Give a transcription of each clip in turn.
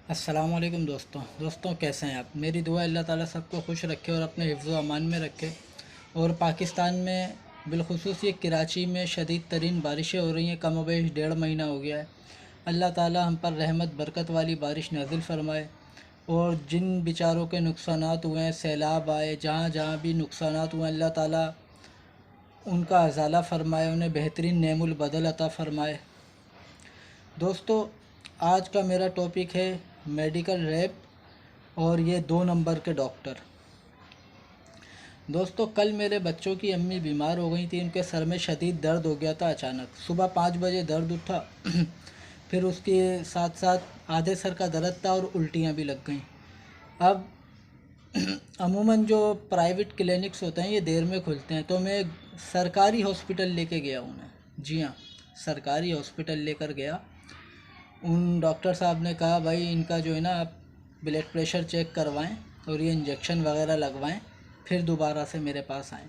अस्सलामुअलैकुम दोस्तों कैसे हैं आप। मेरी दुआ अल्लाह ताला सबको खुश रखे और अपने हिफ्ज़ व अमान में रखे। और पाकिस्तान में बिलखुसूस ये कराची में शदीद तरीन बारिशें हो रही हैं। कम व बेश 1.5 महीना हो गया है। अल्लाह ताला हम पर रहमत बरकत वाली बारिश नाजिल फ़रमाए। और जिन बेचारों के नुकसानात हुए हैं, सैलाब आए, जहाँ जहाँ भी नुकसानात हुए, अल्लाह ताला उनका अज़ाला फ़रमाए, उन्हें बेहतरीन नेमुल बदल अता फ़रमाए। दोस्तों, आज का मेरा टॉपिक है मेडिकल रैप और ये 2 नंबर के डॉक्टर। दोस्तों, कल मेरे बच्चों की अम्मी बीमार हो गई थी। उनके सर में शदीद दर्द हो गया था अचानक। सुबह 5 बजे दर्द उठा फिर उसके साथ साथ आधे सर का दर्द था और उल्टियाँ भी लग गईं। अब अमूमन जो प्राइवेट क्लिनिक्स होते हैं ये देर में खुलते हैं, तो मैं सरकारी हॉस्पिटल लेके गया हूँ मैं। जी हाँ, सरकारी हॉस्पिटल लेकर गया। उन डॉक्टर साहब ने कहा, भाई इनका जो है ना, आप ब्लड प्रेशर चेक करवाएं और ये इंजेक्शन वगैरह लगवाएं, फिर दोबारा से मेरे पास आएँ।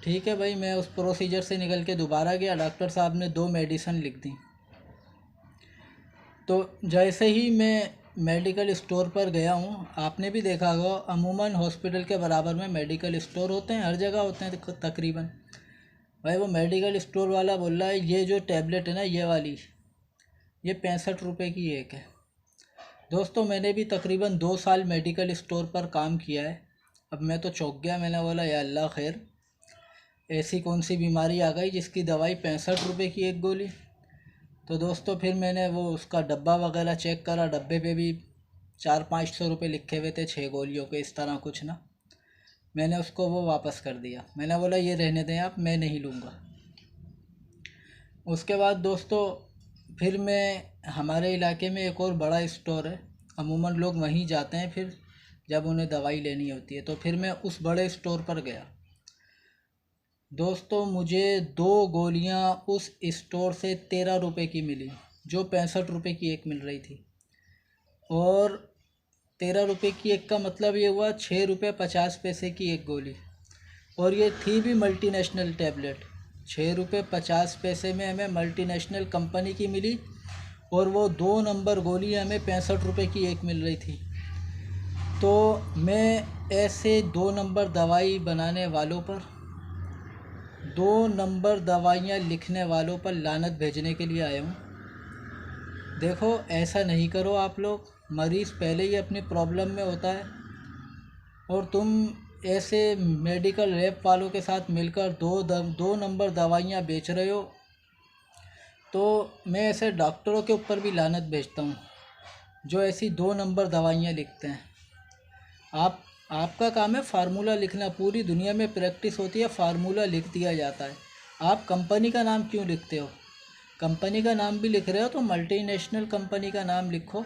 ठीक है भाई, मैं उस प्रोसीजर से निकल के दोबारा गया। डॉक्टर साहब ने 2 मेडिसिन लिख दी। तो जैसे ही मैं मेडिकल स्टोर पर गया हूँ, आपने भी देखा होगा अमूमन हॉस्पिटल के बराबर में मेडिकल स्टोर होते हैं, हर जगह होते हैं तकरीबन। भाई वो मेडिकल स्टोर वाला बोल रहा है, ये जो टैबलेट है ना, ये वाली, ये 65 रुपये की एक है। दोस्तों, मैंने भी तकरीबन 2 साल मेडिकल स्टोर पर काम किया है। अब मैं तो चौंक गया। मैंने बोला, या अल्लाह खैर, ऐसी कौन सी बीमारी आ गई जिसकी दवाई 65 रुपये की एक गोली। तो दोस्तों, फिर मैंने वो उसका डब्बा वगैरह चेक करा। डब्बे पे भी 400-500 रुपये लिखे हुए थे 6 गोलियों के, इस तरह कुछ ना। मैंने उसको वो वापस कर दिया। मैंने बोला, ये रहने दें आप, मैं नहीं लूँगा। उसके बाद दोस्तों, फिर मैं, हमारे इलाके में एक और बड़ा स्टोर है, अमूमन लोग वहीं जाते हैं फिर जब उन्हें दवाई लेनी होती है। तो फिर मैं उस बड़े स्टोर पर गया। दोस्तों, मुझे 2 गोलियां उस स्टोर से 13 रुपये की मिली, जो 65 रुपये की एक मिल रही थी। और 13 रुपये की एक का मतलब ये हुआ 6 रुपये 50 पैसे की एक गोली। और ये थी भी मल्टीनेशनल टैबलेट। 6 रुपये 50 पैसे में हमें मल्टीनेशनल कंपनी की मिली। और वो 2 नंबर गोली हमें 65 रुपये की एक मिल रही थी। तो मैं ऐसे 2 नंबर दवाई बनाने वालों पर, 2 नंबर दवाइयाँ लिखने वालों पर लानत भेजने के लिए आया हूँ। देखो, ऐसा नहीं करो आप लोग। मरीज़ पहले ही अपनी प्रॉब्लम में होता है और तुम ऐसे मेडिकल रैप वालों के साथ मिलकर 2 नंबर दवाइयाँ बेच रहे हो। तो मैं ऐसे डॉक्टरों के ऊपर भी लानत भेजता हूँ जो ऐसी 2 नंबर दवाइयाँ लिखते हैं। आप आपका काम है फार्मूला लिखना। पूरी दुनिया में प्रैक्टिस होती है, फार्मूला लिख दिया जाता है। आप कंपनी का नाम क्यों लिखते हो? कंपनी का नाम भी लिख रहे हो तो मल्टीनेशनल कंपनी का नाम लिखो,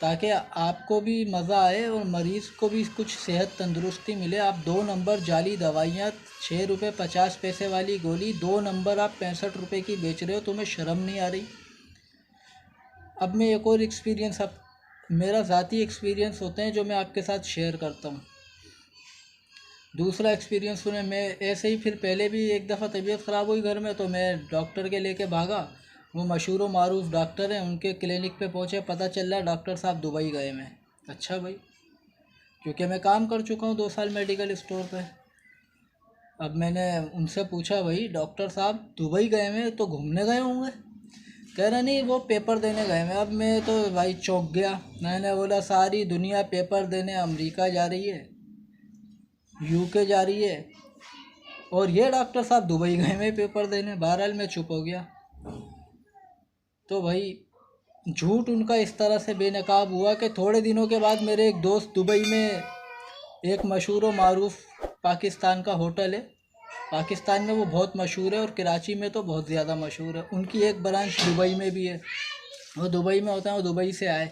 ताकि आपको भी मज़ा आए और मरीज़ को भी कुछ सेहत तंदुरुस्ती मिले। आप 2 नंबर जाली दवाइयाँ, 6 रुपये 50 पैसे वाली गोली, 2 नंबर आप 65 रुपये की बेच रहे हो। तुम्हें शर्म नहीं आ रही? अब मैं एक और एक्सपीरियंस, अब मेरा ज़ाती एक्सपीरियंस होते हैं जो मैं आपके साथ शेयर करता हूँ। दूसरा एक्सपीरियंस सुने। मैं ऐसे ही फिर पहले भी एक दफ़ा तबीयत ख़राब हुई घर में, तो मैं डॉक्टर के लेके भागा। वो मशहूर व मारूफ डॉक्टर हैं, उनके क्लिनिक पे पहुँचे, पता चल रहा डॉक्टर साहब दुबई गए हैं। अच्छा भाई, क्योंकि मैं काम कर चुका हूँ 2 साल मेडिकल स्टोर पे। अब मैंने उनसे पूछा, भाई डॉक्टर साहब दुबई गए हैं तो घूमने गए होंगे? कह रहे नहीं, वो पेपर देने गए हैं। अब मैं तो भाई चौंक गया। मैंने बोला, सारी दुनिया पेपर देने अमेरिका जा रही है, यूके जा रही है, और ये डॉक्टर साहब दुबई गए में पेपर देने। बहरहाल मैं चुप हो गया। तो भाई झूठ उनका इस तरह से बेनकाब हुआ कि थोड़े दिनों के बाद मेरे एक दोस्त दुबई में, एक मशहूर व मारूफ पाकिस्तान का होटल है, पाकिस्तान में वो बहुत मशहूर है और कराची में तो बहुत ज़्यादा मशहूर है, उनकी एक ब्रांच दुबई में भी है। वो दुबई में होता है, वो दुबई से आए।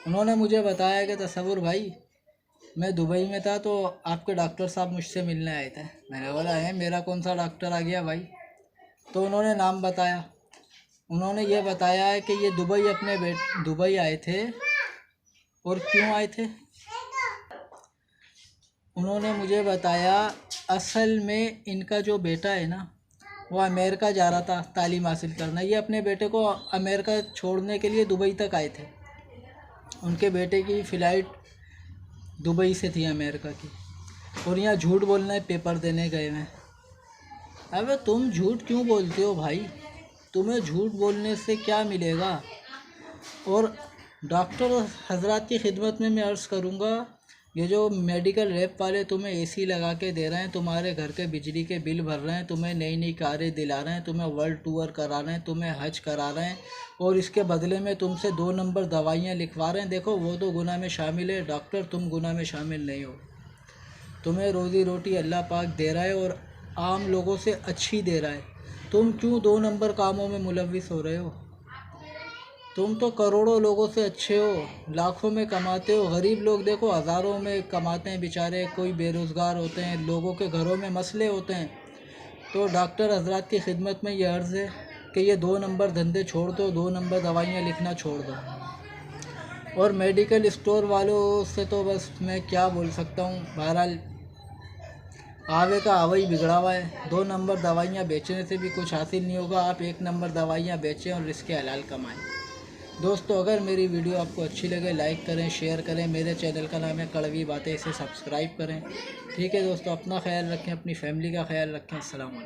उन्होंने मुझे बताया कि तसव्वुर भाई, मैं दुबई में था तो आपके डॉक्टर साहब मुझसे मिलने आए थे। मैंने बोला, है मेरा कौन सा डॉक्टर आ गया भाई? तो उन्होंने नाम बताया। उन्होंने ये बताया है कि ये दुबई आए थे। और क्यों आए थे उन्होंने मुझे बताया, असल में इनका जो बेटा है ना, वो अमेरिका जा रहा था तालीम हासिल करना। ये अपने बेटे को अमेरिका छोड़ने के लिए दुबई तक आए थे। उनके बेटे की फ़्लाइट दुबई से थी अमेरिका की, और यहाँ झूठ बोलना है पेपर देने गए हैं। अबे तुम झूठ क्यों बोलते हो भाई? तुम्हें झूठ बोलने से क्या मिलेगा? और डॉक्टर हजरात की खिदमत में मैं अर्ज़ करूँगा, ये जो मेडिकल रैप वाले तुम्हें एसी लगा के दे रहे हैं, तुम्हारे घर के बिजली के बिल भर रहे हैं, तुम्हें नई नई कारें दिला रहे हैं, तुम्हें वर्ल्ड टूर करा रहे हैं, तुम्हें हज करा रहे हैं, और इसके बदले में तुमसे 2 नंबर दवाइयाँ लिखवा रहे हैं, देखो वो तो गुनाह में शामिल है। डॉक्टर तुम गुनाह में शामिल नहीं हो। तुम्हें रोज़ी रोटी अल्लाह पाक दे रहा है और आम लोगों से अच्छी दे रहा है। तुम क्यों 2 नंबर कामों में मुलविस हो रहे हो? तुम तो करोड़ों लोगों से अच्छे हो, लाखों में कमाते हो। गरीब लोग देखो हज़ारों में कमाते हैं बेचारे, कोई बेरोज़गार होते हैं, लोगों के घरों में मसले होते हैं। तो डॉक्टर हजरात की खिदमत में ये अर्ज़ है कि ये 2 नंबर धंधे छोड़ दो, 2 नंबर दवाइयाँ लिखना छोड़ दो। और मेडिकल स्टोर वालों से तो बस मैं क्या बोल सकता हूँ, बहरहाल आवे का आवा ही बिगड़ा हुआ है। 2 नंबर दवाइयाँ बेचने से भी कुछ हासिल नहीं होगा। आप 1 नंबर दवाइयाँ बेचें और रिस्क हलाल कमाएं। दोस्तों, अगर मेरी वीडियो आपको अच्छी लगे लाइक करें, शेयर करें। मेरे चैनल का नाम है कड़वी बातें, इसे सब्सक्राइब करें। ठीक है दोस्तों, अपना ख्याल रखें, अपनी फैमिली का ख्याल रखें। अस्सलाम वालेकुम।